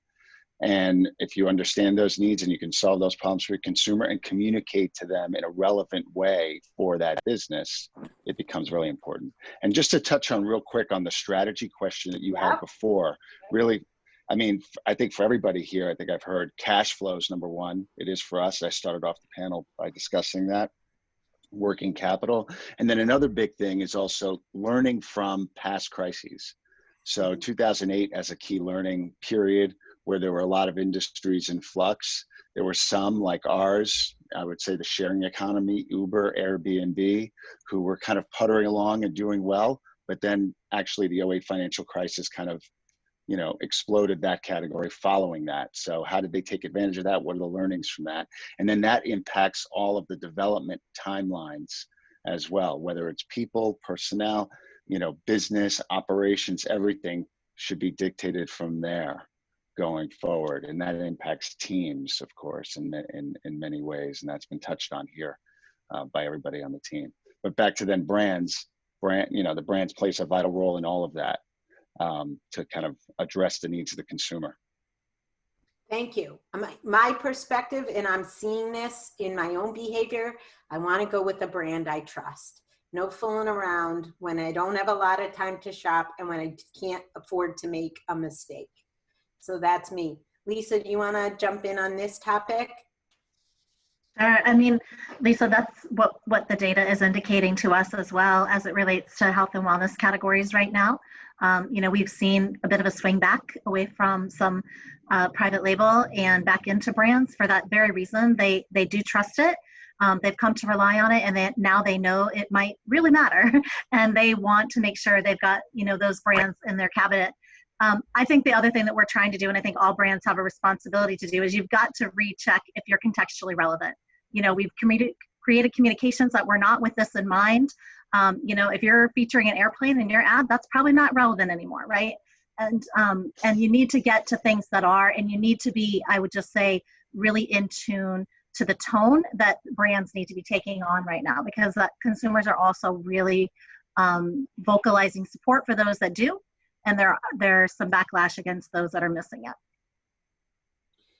And if you understand those needs and you can solve those problems for your consumer and communicate to them in a relevant way for that business, it becomes really important. And just to touch on real quick on the strategy question that you had before, really, I mean, I think for everybody here, I think I've heard cash flow is number one. It is for us. I started off the panel by discussing that. working capital. And then another big thing is also learning from past crises. So 2008 as a key learning period where there were a lot of industries in flux. There were some like ours, I would say the sharing economy, Uber, Airbnb, who were kind of puttering along and doing well. But then actually the '08 financial crisis kind of, exploded that category following that. So how did they take advantage of that? What are the learnings from that? And then that impacts all of the development timelines as well, whether it's people, personnel, business, operations, everything should be dictated from there going forward. And that impacts teams, of course, in many ways. And that's been touched on here by everybody on the team. But back to then the brands plays a vital role in all of that. To kind of address the needs of the consumer. Thank you. My perspective, and I'm seeing this in my own behavior, I want to go with a brand I trust. No fooling around when I don't have a lot of time to shop and when I can't afford to make a mistake. So that's me. Lisa, do you want to jump in on this topic? Sure. I mean, Lisa, that's what the data is indicating to us as well as it relates to health and wellness categories right now. We've seen a bit of a swing back away from some private label and back into brands for that very reason. They do trust it. They've come to rely on it, and now they know it might really matter, and they want to make sure they've got those brands in their cabinet. I think the other thing that we're trying to do, and I think all brands have a responsibility to do, is you've got to recheck if you're contextually relevant. We've created communications that were not with this in mind. If you're featuring an airplane in your ad, that's probably not relevant anymore, right? And you need to get to things that are, and you need to be, I would just say, really in tune to the tone that brands need to be taking on right now, because consumers are also really vocalizing support for those that do, and there's some backlash against those that are missing it.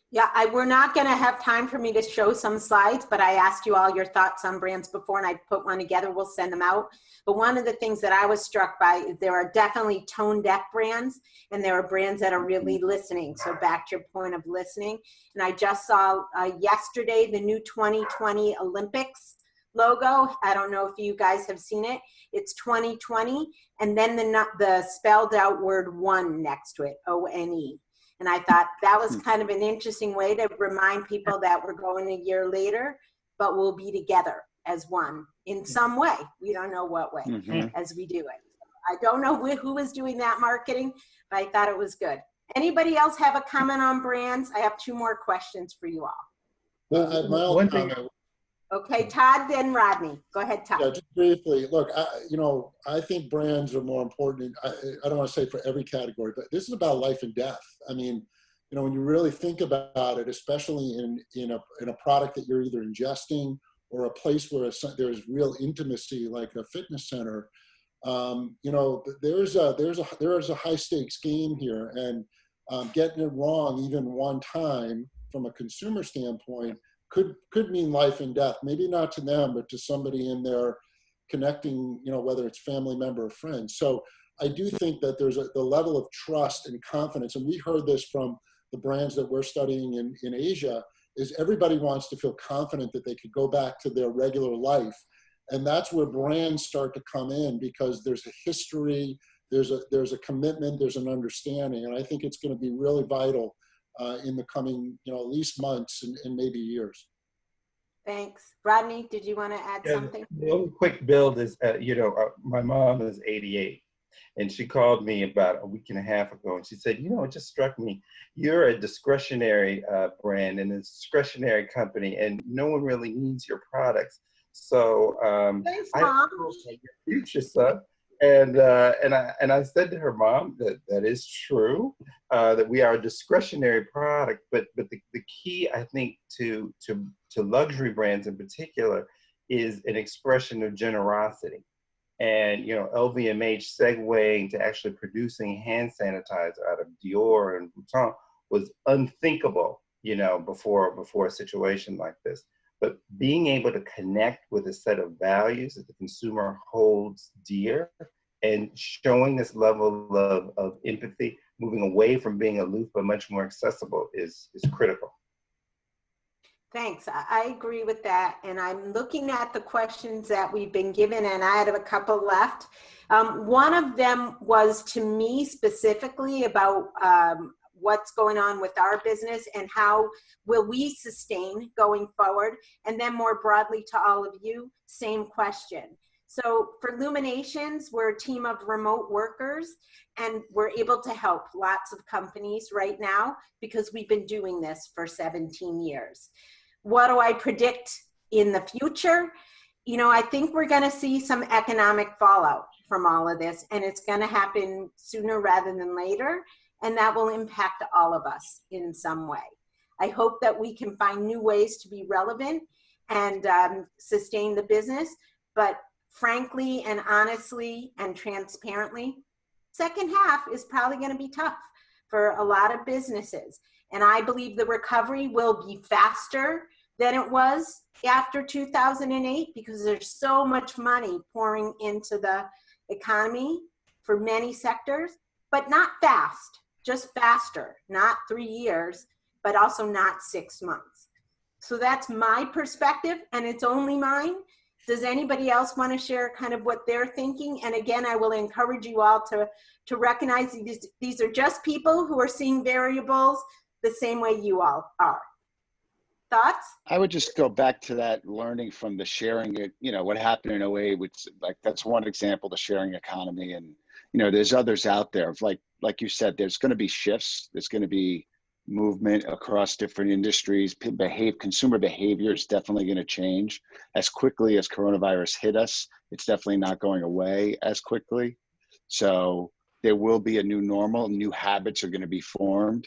Yeah, we're not going to have time for me to show some slides, but I asked you all your thoughts on brands before, and I put one together. We'll send them out. But one of the things that I was struck by is there are definitely tone-deaf brands, and there are brands that are really listening. So back to your point of listening. And I just saw yesterday the new 2020 Olympics logo. I don't know if you guys have seen it. It's 2020, and then the spelled out word one next to it, O-N-E. And I thought that was kind of an interesting way to remind people that we're going a year later, but we'll be together as one in some way. We don't know what way as we do it. I don't know who was doing that marketing, but I thought it was good. Anybody else have a comment on brands? I have two more questions for you all. One thing. Okay, Todd, then Rodney. Go ahead, Todd. Yeah, just briefly. Look, I think brands are more important. I don't want to say for every category, but this is about life and death. I mean, when you really think about it, especially in a product that you're either ingesting or a place where there's real intimacy, like a fitness center, there's a high stakes game here, and getting it wrong even one time from a consumer standpoint could mean life and death. Maybe not to them, but to somebody in there connecting, whether it's family member or friend. So I do think that there's the level of trust and confidence, and we heard this from the brands that we're studying in Asia, is everybody wants to feel confident that they could go back to their regular life. And that's where brands start to come in, because there's a history, there's a commitment, there's an understanding. And I think it's going to be really vital in the coming, at least months and maybe years. Thanks. Rodney, did you want to add something? The only quick build is, my mom is 88, and she called me about a week and a half ago, and she said, it just struck me, you're a discretionary brand and a discretionary company, and no one really needs your products. So thanks, I Mom. hope your future, son. And I said to her, Mom, that is true, that we are a discretionary product, but the key, I think, to luxury brands in particular is an expression of generosity. And LVMH segueing to actually producing hand sanitizer out of Dior and Vuitton was unthinkable, before a situation like this. But being able to connect with a set of values that the consumer holds dear and showing this level of empathy, moving away from being aloof but much more accessible is critical. Thanks. I agree with that. And I'm looking at the questions that we've been given, and I have a couple left. One of them was to me specifically about what's going on with our business and how will we sustain going forward. And then more broadly to all of you, same question. So for Illuminations, we're a team of remote workers, and we're able to help lots of companies right now because we've been doing this for 17 years. What do I predict in the future? You know, I think we're going to see some economic fallout from all of this, and it's going to happen sooner rather than later, and that will impact all of us in some way. I hope that we can find new ways to be relevant and sustain the business, but frankly and honestly and transparently, second half is probably going to be tough for a lot of businesses. And I believe the recovery will be faster than it was after 2008 because there's so much money pouring into the economy for many sectors, but not fast, just faster, not 3 years, but also not 6 months. So that's my perspective, and it's only mine. Does anybody else want to share kind of what they're thinking? And again, I will encourage you all to recognize these are just people who are seeing variables the same way you all are. Thoughts? I would just go back to that learning from the sharing, you know, what happened in 08, which like, that's one example, the sharing economy. And, you know, there's others out there of like you said, there's going to be shifts. There's going to be movement across different industries. Consumer behavior is definitely going to change as quickly as coronavirus hit us. It's definitely not going away as quickly. So there will be a new normal, new habits are going to be formed.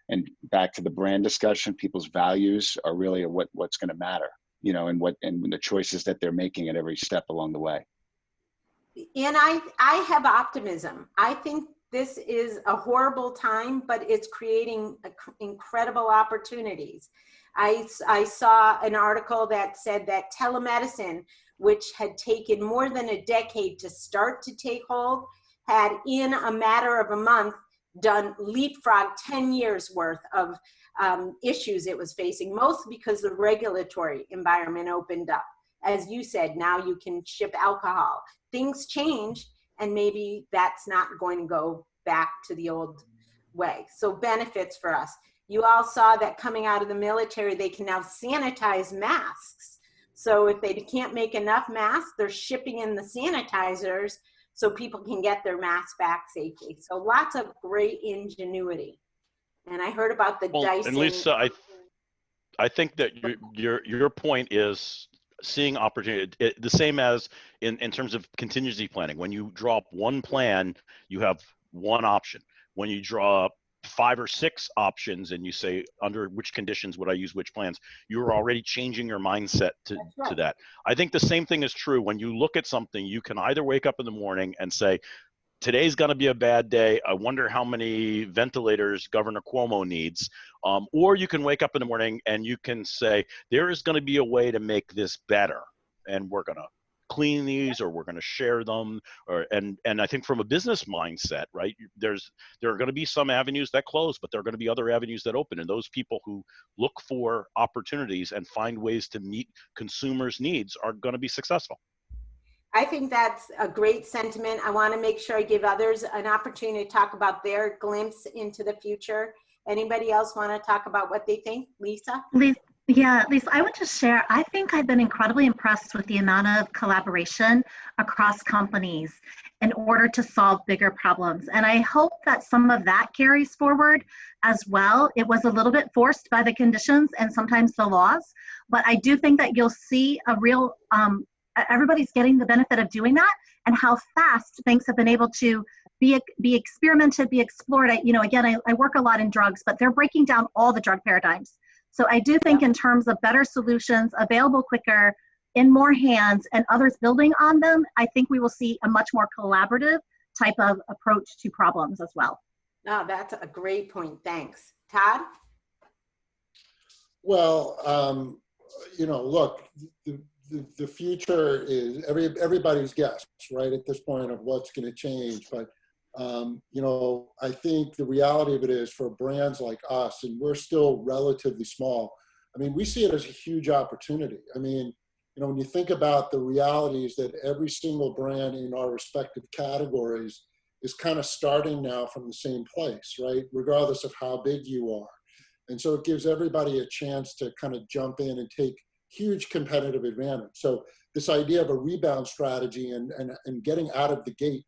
And back to the brand discussion, people's values are really what's going to matter, you know, and the choices that they're making at every step along the way. And I have optimism. I think this is a horrible time, but it's creating incredible opportunities. I saw an article that said that telemedicine, which had taken more than a decade to start to take hold, had in a matter of a month done leapfrog 10 years worth of issues it was facing, mostly because the regulatory environment opened up. As you said, now you can ship alcohol. Things change, and maybe that's not going to go back to the old way. So benefits for us. You all saw that coming out of the military, they can now sanitize masks. So if they can't make enough masks, they're shipping in the sanitizers so people can get their masks back safely. So lots of great ingenuity. And I heard about the dicing. And Lisa, I think that your point is seeing opportunity, the same as in terms of contingency planning. When you draw up one plan, you have one option. When you draw up 5 or 6 options and you say, under which conditions would I use which plans, you're already changing your mindset to that. I think the same thing is true when you look at something. You can either wake up in the morning and say, today's going to be a bad day. I wonder how many ventilators Governor Cuomo needs. Or you can wake up in the morning and you can say, there is going to be a way to make this better. And we're going to clean these, or we're going to share them. And I think from a business mindset, right, there are going to be some avenues that close, but there are going to be other avenues that open. And those people who look for opportunities and find ways to meet consumers' needs are going to be successful. I think that's a great sentiment. I want to make sure I give others an opportunity to talk about their glimpse into the future. Anybody else want to talk about what they think? Lisa? Yeah, Lisa, I would just share, I think I've been incredibly impressed with the amount of collaboration across companies in order to solve bigger problems. And I hope that some of that carries forward as well. It was a little bit forced by the conditions and sometimes the laws, but I do think that you'll see a real, everybody's getting the benefit of doing that, and how fast things have been able to be experimented, be explored. I work a lot in drugs, but they're breaking down all the drug paradigms. So I do think in terms of better solutions, available quicker, in more hands, and others building on them, I think we will see a much more collaborative type of approach to problems as well. No, that's a great point. Thanks. Todd? Well, look, the future is everybody's guess, right, at this point of what's going to change. But, I think the reality of it is for brands like us, and we're still relatively small, I mean, we see it as a huge opportunity. I mean, you know, when you think about the realities that every single brand in our respective categories is kind of starting now from the same place, right? Regardless of how big you are. And so it gives everybody a chance to kind of jump in and take huge competitive advantage. So this idea of a rebound strategy and getting out of the gate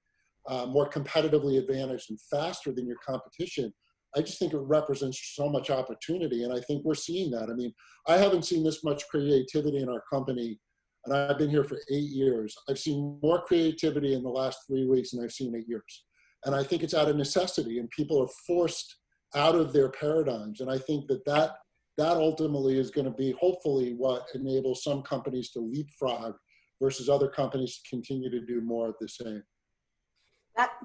more competitively advantaged and faster than your competition, I just think it represents so much opportunity. And I think we're seeing that. I mean, I haven't seen this much creativity in our company, and I've been here for 8 years. I've seen more creativity in the last 3 weeks than I've seen in 8 years. And I think it's out of necessity, and people are forced out of their paradigms. And I think that ultimately is going to be hopefully what enables some companies to leapfrog versus other companies to continue to do more of the same.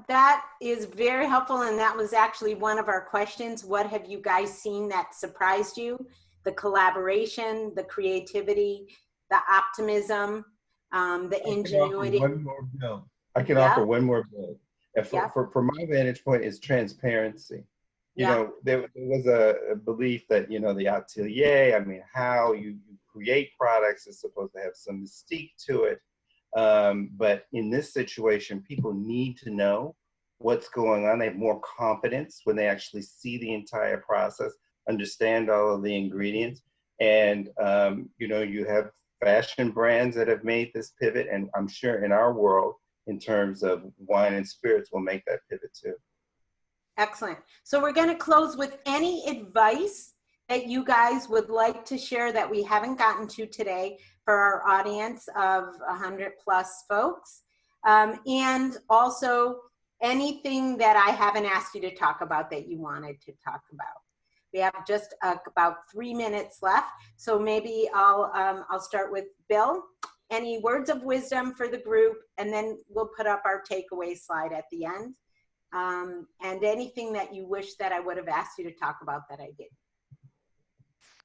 That is very helpful, and that was actually one of our questions. What have you guys seen that surprised you? The collaboration, the creativity, the optimism, the ingenuity. I can offer one more build. For my vantage point is transparency. You know, there was a belief that, you know, the atelier, I mean, how you create products is supposed to have some mystique to it. But in this situation, people need to know what's going on. They have more confidence when they actually see the entire process, understand all of the ingredients. And, you know, you have fashion brands that have made this pivot. And I'm sure in our world, in terms of wine and spirits, will make that pivot too. Excellent. So we're going to close with any advice that you guys would like to share that we haven't gotten to today for our audience of 100+ folks. And also anything that I haven't asked you to talk about that you wanted to talk about. We have just about 3 minutes left. So maybe I'll start with Bill. Any words of wisdom for the group, and then we'll put up our takeaway slide at the end. And anything that you wish that I would have asked you to talk about that I did.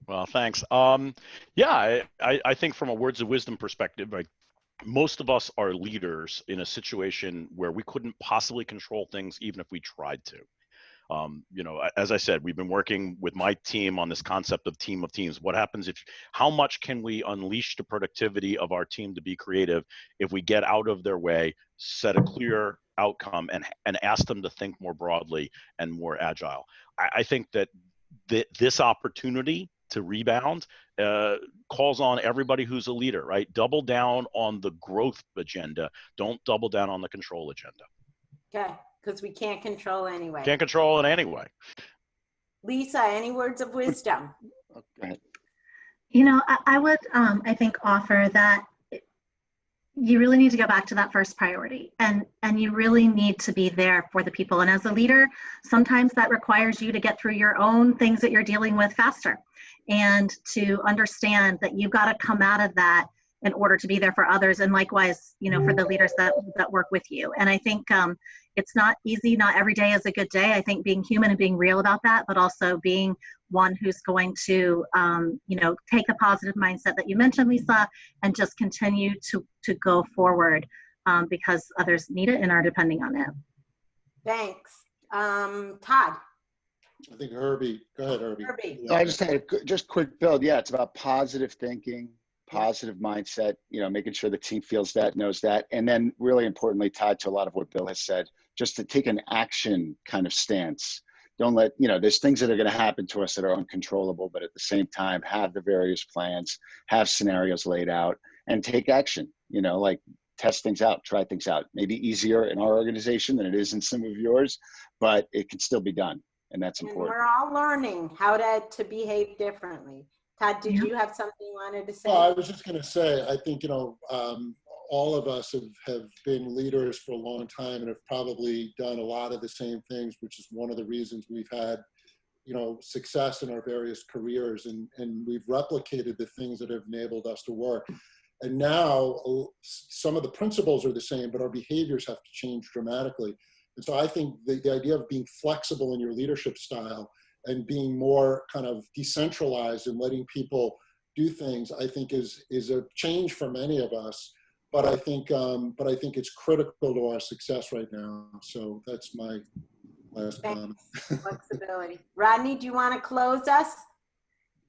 Well, thanks. Yeah, I think from a words of wisdom perspective, like most of us are leaders in a situation where we couldn't possibly control things even if we tried to. You know, as I said, we've been working with my team on this concept of team of teams. What happens how much can we unleash the productivity of our team to be creative if we get out of their way, set a clear outcome, and ask them to think more broadly and more agile? I think that this opportunity to rebound calls on everybody who's a leader, right? Double down on the growth agenda. Don't double down on the control agenda. Okay, because we can't control anyway. Can't control it anyway. Lisa, any words of wisdom? Okay. You know, I would, I think, offer that you really need to go back to that first priority, and you really need to be there for the people. And as a leader, sometimes that requires you to get through your own things that you're dealing with faster, and to understand that you've got to come out of that in order to be there for others, and likewise, you know, for the leaders that work with you. And I think it's not easy. Not every day is a good day. I think being human and being real about that, but also being one who's going to, you know, take a positive mindset that you mentioned, Lisa, and just continue to go forward because others need it and are depending on it. Thanks. Todd. I think Herbie, go ahead, Herbie. No, I just had a just quick build. Yeah, it's about positive thinking, positive mindset, you know, making sure the team feels that, knows that. And then really importantly, tied to a lot of what Bill has said, just to take an action kind of stance. Don't let, you know, there's things that are going to happen to us that are uncontrollable, but at the same time, have the various plans, have scenarios laid out, and take action, you know, like test things out, try things out. Maybe easier in our organization than it is in some of yours, but it can still be done. And that's important. And we're all learning how to behave differently. Todd, did you have something you wanted to say? Well, I was just going to say, I think, you know, all of us have been leaders for a long time and have probably done a lot of the same things, which is one of the reasons we've had, you know, success in our various careers, and we've replicated the things that have enabled us to work. And now some of the principles are the same, but our behaviors have to change dramatically. And so I think the idea of being flexible in your leadership style and being more kind of decentralized and letting people do things, I think is a change for many of us. But I think it's critical to our success right now. So that's my last comment. Flexibility. Rodney, do you want to close us?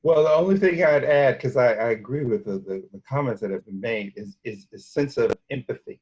Well, the only thing I'd add, because I agree with the comments that have been made, is a sense of empathy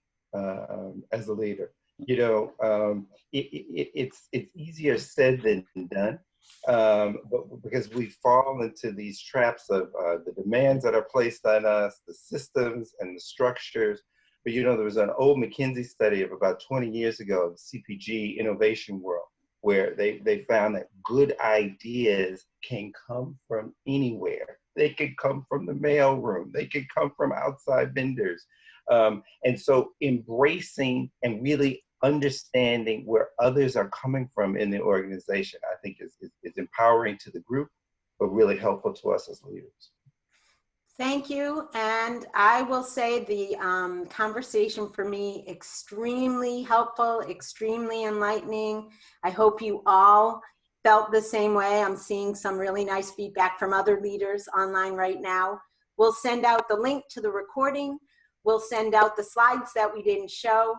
as a leader. You know, it's easier said than done, but because we fall into these traps of the demands that are placed on us, the systems and the structures. But you know, there was an old McKinsey study of about 20 years ago, the CPG innovation world, where they found that good ideas can come from anywhere. They could come from the mailroom. They could come from outside vendors. And so embracing and really understanding where others are coming from in the organization, I think is empowering to the group, but really helpful to us as leaders. Thank you. And I will say the conversation for me, extremely helpful, extremely enlightening. I hope you all felt the same way. I'm seeing some really nice feedback from other leaders online right now. We'll send out the link to the recording. We'll send out the slides that we didn't show.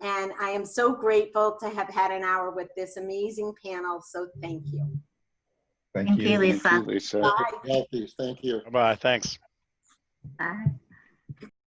And I am so grateful to have had an hour with this amazing panel. So thank you. Thank you, Lisa. Thank you, Lisa. Bye. Healthy. Thank you. Bye. Thanks. Bye.